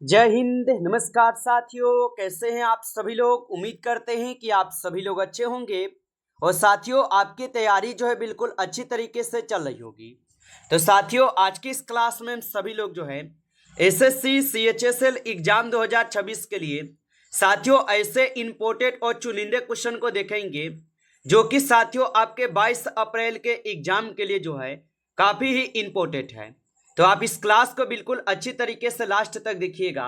जय हिंद। नमस्कार साथियों, कैसे हैं आप सभी लोग। उम्मीद करते हैं कि आप सभी लोग अच्छे होंगे और साथियों आपकी तैयारी जो है बिल्कुल अच्छी तरीके से चल रही होगी। तो साथियों आज की इस क्लास में हम सभी लोग जो है एसएससी सीएचएसएल एग्जाम 2026 के लिए साथियों ऐसे इंपोर्टेंट और चुनिंदे क्वेश्चन को देखेंगे जो कि साथियों आपके 22 अप्रैल के एग्जाम के लिए जो है काफ़ी ही इंपॉर्टेंट है। तो आप इस क्लास को बिल्कुल अच्छी तरीके से लास्ट तक देखिएगा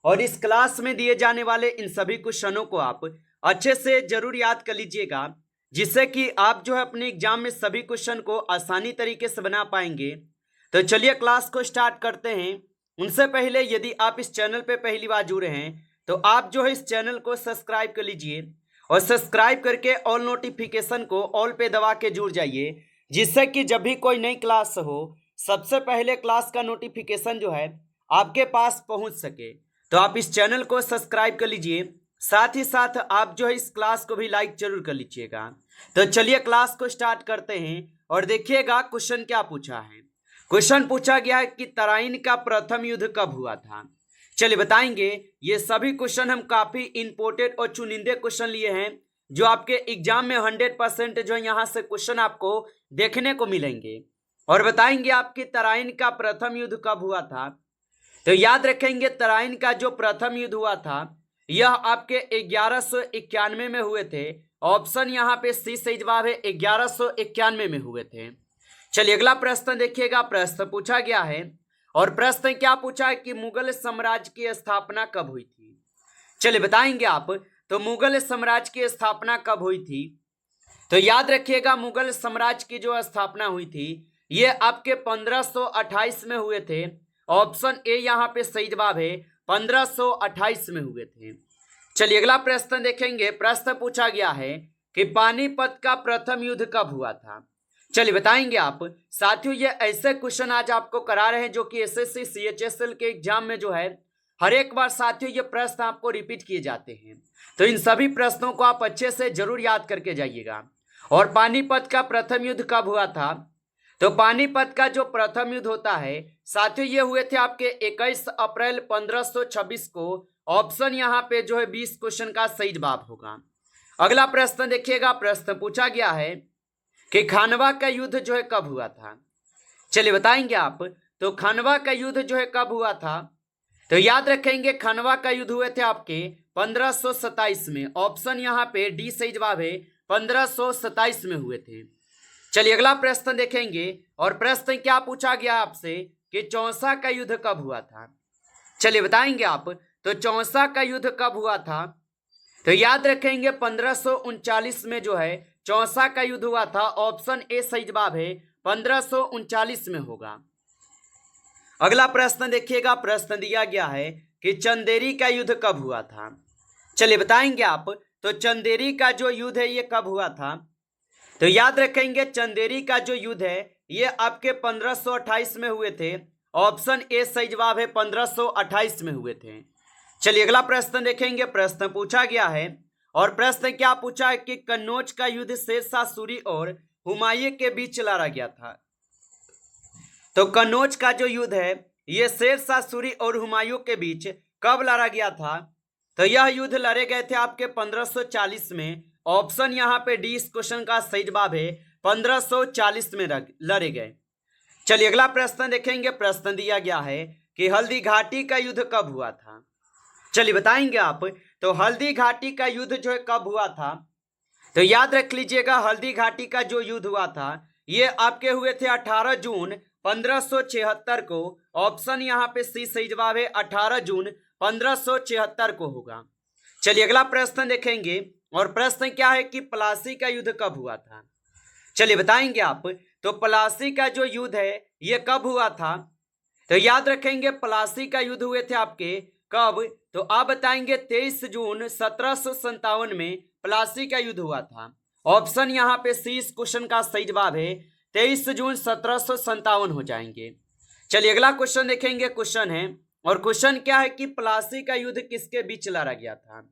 और इस क्लास में दिए जाने वाले इन सभी क्वेश्चनों को आप अच्छे से जरूर याद कर लीजिएगा, जिससे कि आप जो है अपने एग्जाम में सभी क्वेश्चन को आसानी तरीके से बना पाएंगे। तो चलिए क्लास को स्टार्ट करते हैं। उनसे पहले यदि आप इस चैनल पे पहली बार जुड़े हैं तो आप जो है इस चैनल को सब्सक्राइब कर लीजिए और सब्सक्राइब करके ऑल नोटिफिकेशन को ऑल पे दबा के जुड़ जाइए, जिससे कि जब भी कोई नई क्लास हो सबसे पहले क्लास का नोटिफिकेशन जो है आपके पास पहुंच सके। तो आप इस चैनल को सब्सक्राइब कर लीजिए, साथ ही साथ आप जो है इस क्लास को भी लाइक जरूर कर लीजिएगा। तो चलिए क्लास को स्टार्ट करते हैं और देखिएगा क्वेश्चन क्या पूछा है। क्वेश्चन पूछा गया है कि तराइन का प्रथम युद्ध कब हुआ था। चलिए बताएंगे। ये सभी क्वेश्चन हम काफी इंपोर्टेंट और चुनिंदे क्वेश्चन लिए हैं जो आपके एग्जाम में 100% जो यहाँ से क्वेश्चन आपको देखने को मिलेंगे और बताएंगे आपकी तराइन का प्रथम युद्ध कब हुआ था। तो याद रखेंगे तराइन का जो प्रथम युद्ध हुआ था यह आपके 1191 में हुए थे। ऑप्शन यहाँ पे सी सही जवाब है, 1191 में हुए थे। चलिए अगला प्रश्न देखिएगा। प्रश्न पूछा गया है और प्रश्न क्या पूछा है कि मुगल साम्राज्य की स्थापना कब हुई थी। चलिए बताएंगे आप। तो मुगल साम्राज्य की स्थापना कब हुई थी। तो याद रखिएगा मुगल साम्राज्य की जो स्थापना हुई थी ये आपके 1528 में हुए थे। ऑप्शन ए यहाँ पे सही जवाब है, 1528 में हुए थे। चलिए अगला प्रश्न देखेंगे। प्रश्न पूछा गया है कि पानीपत का प्रथम युद्ध कब हुआ था। चलिए बताएंगे आप। साथियों ये ऐसे क्वेश्चन आज आपको करा रहे हैं जो कि एसएससी सीएचएसएल के एग्जाम में जो है हर एक बार साथियों ये प्रश्न आपको रिपीट किए जाते हैं। तो इन सभी प्रश्नों को आप अच्छे से जरूर याद करके जाइएगा। और पानीपत का प्रथम युद्ध कब हुआ था। तो पानीपत का जो प्रथम युद्ध होता है साथियों ये हुए थे आपके 21 अप्रैल 1526 को। ऑप्शन यहाँ पे जो है 20 क्वेश्चन का सही जवाब होगा। अगला प्रश्न देखिएगा। प्रश्न पूछा गया है कि खानवा का युद्ध जो है कब हुआ था। चलिए बताएंगे आप। तो खानवा का युद्ध जो है कब हुआ था। तो याद रखेंगे खानवा का युद्ध हुए थे आपके 1527 में। ऑप्शन यहाँ पे डी सही जवाब है, 1527 में हुए थे। चलिए अगला प्रश्न देखेंगे और प्रश्न क्या पूछा गया आपसे कि चौसा का युद्ध कब हुआ था। चलिए बताएंगे आप। तो चौसा का युद्ध कब हुआ था। तो याद रखेंगे 1539 में जो है चौसा का युद्ध हुआ था। ऑप्शन ए सही जवाब है, 1539 में होगा। अगला प्रश्न देखिएगा। प्रश्न दिया गया है कि चंदेरी का युद्ध कब हुआ था। चलिए बताएंगे आप। तो चंदेरी का जो युद्ध है ये कब हुआ था। तो याद रखेंगे चंदेरी का जो युद्ध है ये आपके 1528 में हुए थे। ऑप्शन ए सही जवाब है, 1528 में हुए थे। चलिए अगला प्रश्न देखेंगे। प्रश्न पूछा गया है और प्रश्न क्या पूछा है कि कन्नौज का युद्ध शेरशाह सूरी और हुमायूं के बीच लड़ा गया था। तो कन्नौज का जो युद्ध है ये शेरशाह सूरी और हुमायूं के बीच कब लड़ा गया था। तो यह युद्ध लड़े गए थे आपके 1540 में। ऑप्शन यहाँ पे डी इस क्वेश्चन का सही जवाब है, 1540 में लड़े गए। चलिए अगला प्रश्न देखेंगे। प्रश्न दिया गया है कि हल्दी घाटी का युद्ध कब हुआ था। चलिए बताएंगे आप। तो हल्दी घाटी का युद्ध जो है कब हुआ था। तो याद रख लीजिएगा हल्दी घाटी का जो युद्ध हुआ था ये आपके हुए थे 18 जून 1576 को। ऑप्शन यहाँ पे सी सही जवाब है, 18 जून 1576 को होगा। चलिए अगला प्रश्न देखेंगे और प्रश्न क्या है कि प्लासी का युद्ध कब हुआ था। चलिए बताएंगे आप। तो प्लासी का जो युद्ध है ये कब हुआ था। तो याद रखेंगे प्लासी का युद्ध हुए थे आपके कब। तो आप बताएंगे 23 जून 1757 में प्लासी का युद्ध हुआ था। ऑप्शन यहाँ पे सी इस क्वेश्चन का सही जवाब है, 23 जून 1757 हो जाएंगे। चलिए अगला क्वेश्चन देखेंगे। क्वेश्चन है और क्वेश्चन क्या है कि प्लासी का युद्ध किसके बीच लड़ा गया था।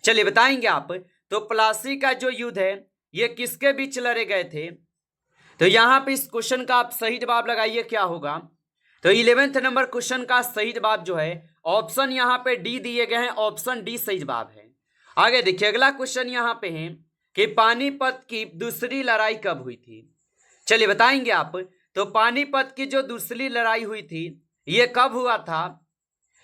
चलिए बताएंगे आप। तो प्लासी का जो युद्ध है ये किसके बीच लड़े गए थे। तो यहाँ पे इस क्वेश्चन का आप सही जवाब लगाइए क्या होगा। तो 11th नंबर क्वेश्चन का सही जवाब जो है ऑप्शन यहाँ पे डी दिए गए हैं, ऑप्शन डी सही जवाब है। आगे देखिए अगला क्वेश्चन यहाँ पे है कि पानीपत की दूसरी लड़ाई कब हुई थी। चलिए बताएंगे आप। तो पानीपत की जो दूसरी लड़ाई हुई थी ये कब हुआ था।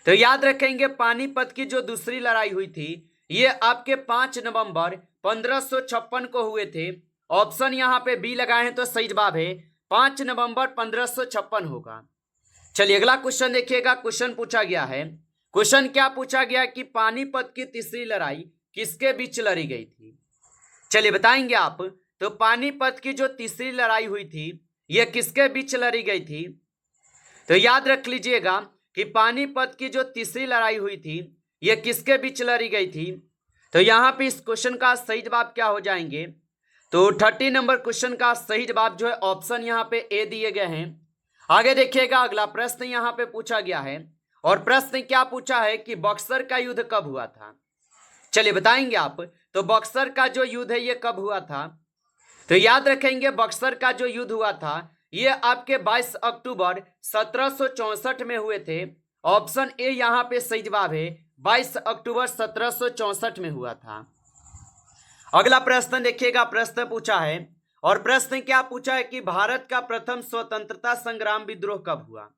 तो याद रखेंगे पानीपत की जो दूसरी लड़ाई हुई थी ये आपके 5 नवंबर 1556 को हुए थे। ऑप्शन यहाँ पे बी लगाए हैं तो सही जवाब है 5 नवंबर 1556 होगा। चलिए अगला क्वेश्चन देखिएगा। क्वेश्चन पूछा गया है, क्वेश्चन क्या पूछा गया कि पानीपत की तीसरी लड़ाई किसके बीच लड़ी गई थी। चलिए बताएंगे आप। तो पानीपत की जो तीसरी लड़ाई हुई थी यह किसके बीच लड़ी गई थी। तो याद रख लीजिएगा कि पानीपत की जो तीसरी लड़ाई हुई थी यह किसके बीच लड़ी गई थी। तो यहाँ पे इस क्वेश्चन का सही जवाब क्या हो जाएंगे। तो 30 नंबर क्वेश्चन का सही जवाब जो है ऑप्शन यहाँ पे ए दिए गए हैं। आगे देखिएगा अगला प्रश्न यहाँ पे पूछा गया है और प्रश्न क्या पूछा है कि बक्सर का युद्ध कब हुआ था। चलिए बताएंगे आप। तो बक्सर का जो युद्ध है ये कब हुआ था। तो याद रखेंगे बक्सर का जो युद्ध हुआ था ये आपके 22 अक्टूबर 1764 में हुए थे। ऑप्शन ए यहाँ पे सही जवाब है 22 अक्टूबर 1764 में हुआ था। अगला प्रश्न देखिएगा। प्रश्न पूछा है और प्रश्न क्या पूछा है कि भारत का प्रथम स्वतंत्रता संग्राम विद्रोह कब हुआ।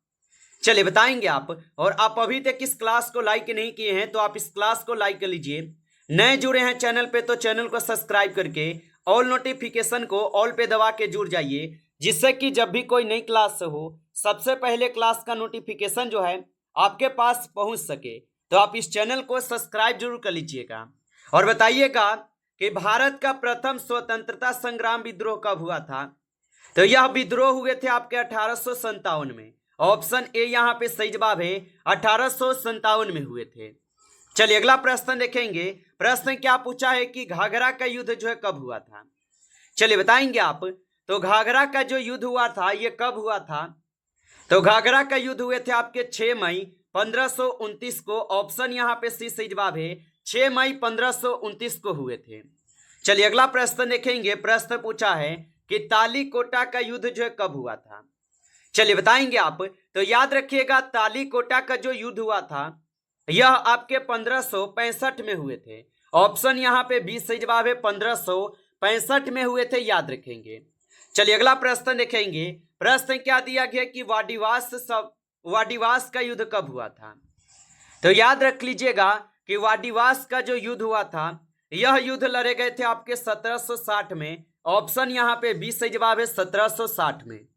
चलिए बताएंगे आप। और आप अभी तक इस क्लास को लाइक नहीं किए हैं तो आप इस क्लास को लाइक कर लीजिए। नए जुड़े हैं चैनल पे तो चैनल को सब्सक्राइब करके ऑल नोटिफिकेशन को ऑल पे दबा के जुड़ जाइए, जिससे कि जब भी कोई नई क्लास हो सबसे पहले क्लास का नोटिफिकेशन जो है आपके पास पहुंच सके। तो आप इस चैनल को सब्सक्राइब जरूर कर लीजिएगा और बताइएगा कि भारत का प्रथम स्वतंत्रता संग्राम विद्रोह कब हुआ था। तो यह विद्रोह हुए थे आपके 1857 में। ऑप्शन ए यहाँ पे सही जवाब है 1857 में हुए थे। चलिए अगला प्रश्न देखेंगे। प्रश्न क्या पूछा है कि घाघरा का युद्ध जो है कब हुआ था। चलिए बताएंगे आप। तो घाघरा का जो युद्ध हुआ था ये कब हुआ था। तो घाघरा का युद्ध हुए थे आपके 6 मई 1529 को। ऑप्शन यहाँ पे सी सही जवाब है 6 मई 1529 को हुए थे। चलिए अगला प्रश्न देखेंगे। प्रश्न पूछा है कि तालीकोटा का युद्ध जो है कब हुआ था। चलिए बताएंगे आप। तो याद रखिएगा तालीकोटा का जो युद्ध हुआ था यह आपके 1565 में हुए थे। ऑप्शन यहाँ पे बी सही जवाब है 1565 में हुए थे, याद रखेंगे। चलिए अगला प्रश्न देखेंगे। प्रश्न क्या दिया गया कि वाडिवास का युद्ध कब हुआ था। तो याद रख लीजिएगा कि वाडिवास का जो युद्ध हुआ था यह युद्ध लड़े गए थे आपके 1760 में। ऑप्शन यहाँ पे बी सही जवाब है 1760 में।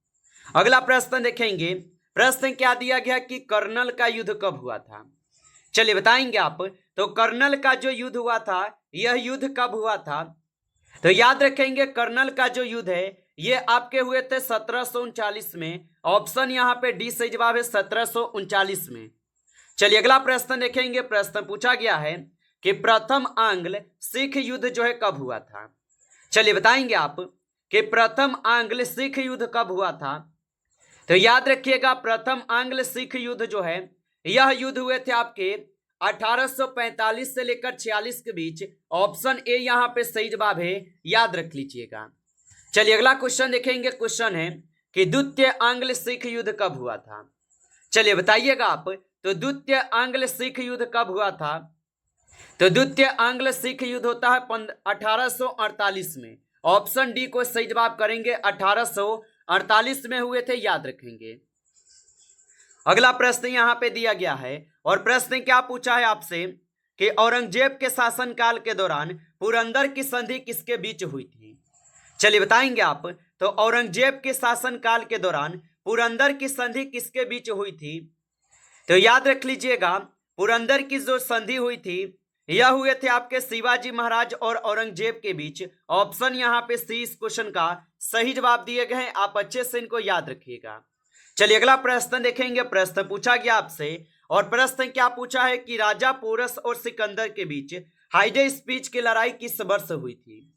अगला प्रश्न देखेंगे। प्रश्न क्या दिया गया कि कर्नल का युद्ध कब हुआ था। चलिए बताएंगे आप। तो कर्नल का जो युद्ध हुआ था यह युद्ध कब हुआ था। तो याद रखेंगे कर्नल का जो युद्ध है ये आपके हुए थे 1739 में। ऑप्शन यहाँ पे डी सही जवाब है 1739 में। चलिए अगला प्रश्न देखेंगे। प्रश्न पूछा गया है कि प्रथम आंग्ल सिख युद्ध जो है कब हुआ था। चलिए बताएंगे आप कि प्रथम आंग्ल सिख युद्ध कब हुआ था। तो याद रखिएगा प्रथम आंग्ल सिख युद्ध जो है यह युद्ध हुए थे आपके 1845 से लेकर 46 के बीच। ऑप्शन ए यहाँ पे सही जवाब है, याद रख लीजिएगा। चलिए अगला क्वेश्चन देखेंगे। क्वेश्चन है कि द्वितीय आंग्ल सिख युद्ध कब हुआ था। चलिए बताइएगा आप। तो द्वितीय आंग्ल सिख युद्ध कब हुआ था। तो द्वितीय आंग्ल सिख युद्ध होता है 1848 में। ऑप्शन डी को सही जवाब करेंगे 1848 में हुए थे, याद रखेंगे। अगला प्रश्न यहाँ पे दिया गया है और प्रश्न क्या पूछा है आपसे कि औरंगजेब के शासनकाल के दौरान पुरंदर की संधि किसके बीच हुई थी। चलिए बताएंगे आप। तो औरंगजेब के शासनकाल के दौरान पुरंदर की संधि किसके बीच हुई थी। तो याद रख लीजिएगा पुरंदर की जो संधि हुई थी यह हुए थे आपके शिवाजी महाराज और औरंगजेब के बीच। ऑप्शन यहाँ पे सी इस क्वेश्चन का सही जवाब दिए गए हैं, आप अच्छे से इनको याद रखिएगा। चलिए अगला प्रश्न देखेंगे। प्रश्न पूछा गया आपसे और प्रश्न क्या पूछा है कि राजा पोरस और सिकंदर के बीच हाइडे स्पीच की लड़ाई किस वर्ष हुई थी।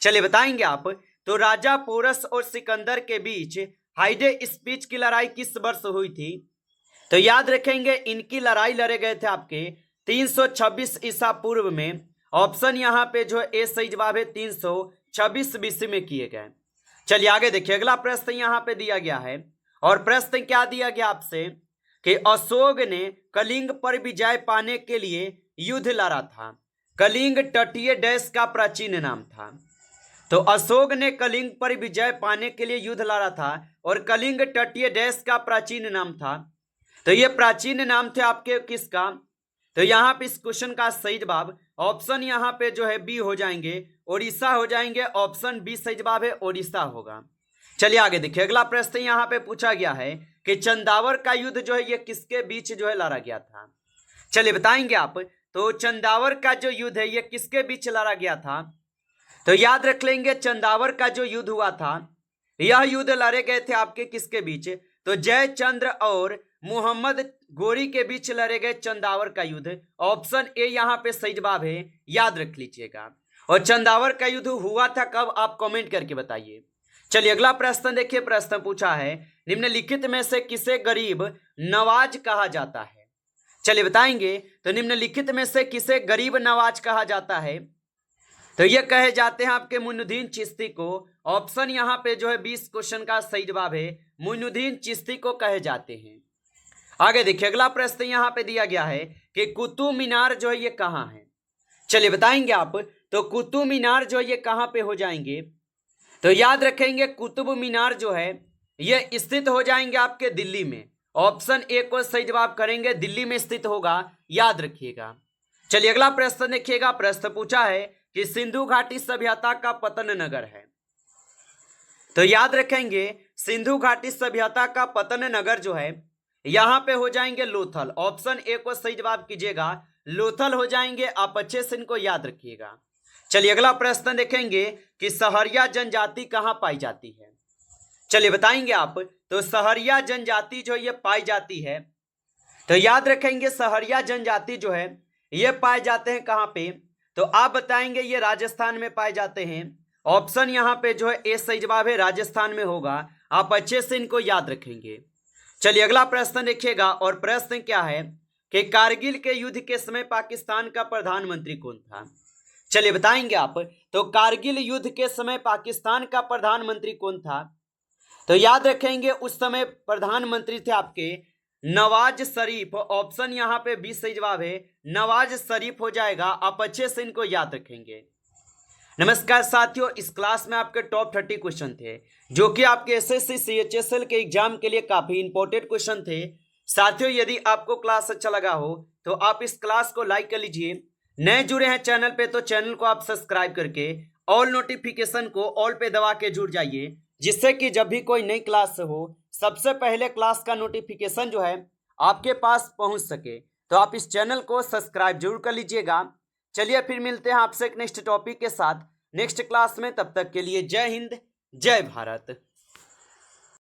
चलिए बताएंगे आप। तो राजा पोरस और सिकंदर के बीच हाइडे स्पीच की लड़ाई किस वर्ष हुई थी। तो याद रखेंगे इनकी लड़ाई लड़े गए थे आपके 326 ईसा पूर्व में। ऑप्शन यहाँ पे जो ए सही जवाब है 326 BC में किए गए। चलिए आगे देखिए। अगला प्रश्न यहाँ पे दिया गया है और प्रश्न क्या दिया गया आपसे कि अशोक ने कलिंग पर विजय पाने के लिए युद्ध लड़ा था। कलिंग तटीय देश का प्राचीन नाम था। तो अशोक ने कलिंग पर विजय पाने के लिए युद्ध लड़ा था और कलिंग तटीय देश का प्राचीन नाम था। तो ये प्राचीन नाम थे आपके किसका? तो यहाँ पे इस क्वेश्चन का सही जवाब ऑप्शन यहाँ पे जो है बी हो जाएंगे, ओडिशा हो जाएंगे। ऑप्शन बी सही जवाब है, ओडिशा होगा। चलिए आगे देखिए, अगला प्रश्न यहाँ पे पूछा गया है कि चंदावर का युद्ध जो है ये किसके बीच जो है लड़ा गया था? चलिए बताएंगे आप। तो चंदावर का जो युद्ध है ये किसके बीच लड़ा गया था? तो याद रख लेंगे, चंदावर का जो युद्ध हुआ था यह युद्ध लड़े गए थे आपके किसके बीच? तो जयचंद्र और मोहम्मद गोरी के बीच लड़े गए चंदावर का युद्ध। ऑप्शन ए यहाँ पे सही जवाब है, याद रख लीजिएगा। और चंदावर का युद्ध हुआ था कब, आप कमेंट करके बताइए। चलिए अगला प्रश्न देखिए, प्रश्न पूछा है निम्नलिखित में से किसे गरीब नवाज कहा जाता है? चलिए बताएंगे। तो निम्नलिखित में से किसे गरीब नवाज कहा जाता है? तो ये कहे जाते हैं आपके मुइनुद्दीन चिश्ती को। ऑप्शन यहाँ पे जो है 20 क्वेश्चन का सही जवाब है, मुइनुद्दीन चिश्ती को कहे जाते हैं। आगे देखिए, अगला प्रश्न यहाँ पे दिया गया है कि कुतुब मीनार जो है ये कहाँ है? चलिए बताएंगे आप। तो कुतुब मीनार जो है ये कहाँ पे हो जाएंगे? तो याद रखेंगे, कुतुब मीनार जो है ये स्थित हो जाएंगे आपके दिल्ली में। ऑप्शन ए को सही जवाब करेंगे, दिल्ली में स्थित होगा, याद रखिएगा। चलिए अगला प्रश्न देखिएगा, प्रश्न पूछा है कि सिंधु घाटी सभ्यता का पतन नगर है। तो याद रखेंगे, सिंधु घाटी सभ्यता का पतन नगर जो है यहां पे हो जाएंगे लोथल। ऑप्शन ए को सही जवाब कीजिएगा, लोथल हो जाएंगे। आप अच्छे से इनको याद रखिएगा। चलिए अगला प्रश्न देखेंगे कि सहरिया जनजाति कहां पाई जाती है? चलिए बताएंगे आप। तो सहरिया जनजाति जो ये पाई जाती है, तो याद रखेंगे सहरिया जनजाति जो है ये पाए जाते हैं कहां पे? तो आप बताएंगे ये राजस्थान में पाए जाते हैं। ऑप्शन यहाँ पे जो है ए सही जवाब है, राजस्थान में होगा। आप अच्छे से इनको याद रखेंगे। चलिए अगला प्रश्न देखिएगा, और प्रश्न क्या है कि कारगिल के युद्ध के समय पाकिस्तान का प्रधानमंत्री कौन था? चलिए बताएंगे आप। तो कारगिल युद्ध के समय पाकिस्तान का प्रधानमंत्री कौन था? तो याद रखेंगे उस समय प्रधानमंत्री थे आपके नवाज शरीफ। ऑप्शन यहाँ पे बी सही जवाब है, नवाज शरीफ हो जाएगा। आप अच्छे से इनको याद रखेंगे। नमस्कार साथियों, इस क्लास में आपके टॉप 30 क्वेश्चन थे जो कि आपके एसएससी सीएचएसएल के एग्जाम के लिए काफी इंपॉर्टेंट क्वेश्चन थे। साथियों यदि आपको क्लास अच्छा लगा हो तो आप इस क्लास को लाइक कर लीजिए। नए जुड़े हैं चैनल पे तो चैनल को आप सब्सक्राइब करके ऑल नोटिफिकेशन को ऑल पे दबा के जुड़ जाइए, जिससे कि जब भी कोई नई क्लास हो सबसे पहले क्लास का नोटिफिकेशन जो है आपके पास पहुंच सके। तो आप इस चैनल को सब्सक्राइब जरूर कर लीजिएगा। चलिए फिर मिलते हैं आपसे एक नेक्स्ट टॉपिक के साथ नेक्स्ट क्लास में। तब तक के लिए जय हिंद, जय भारत।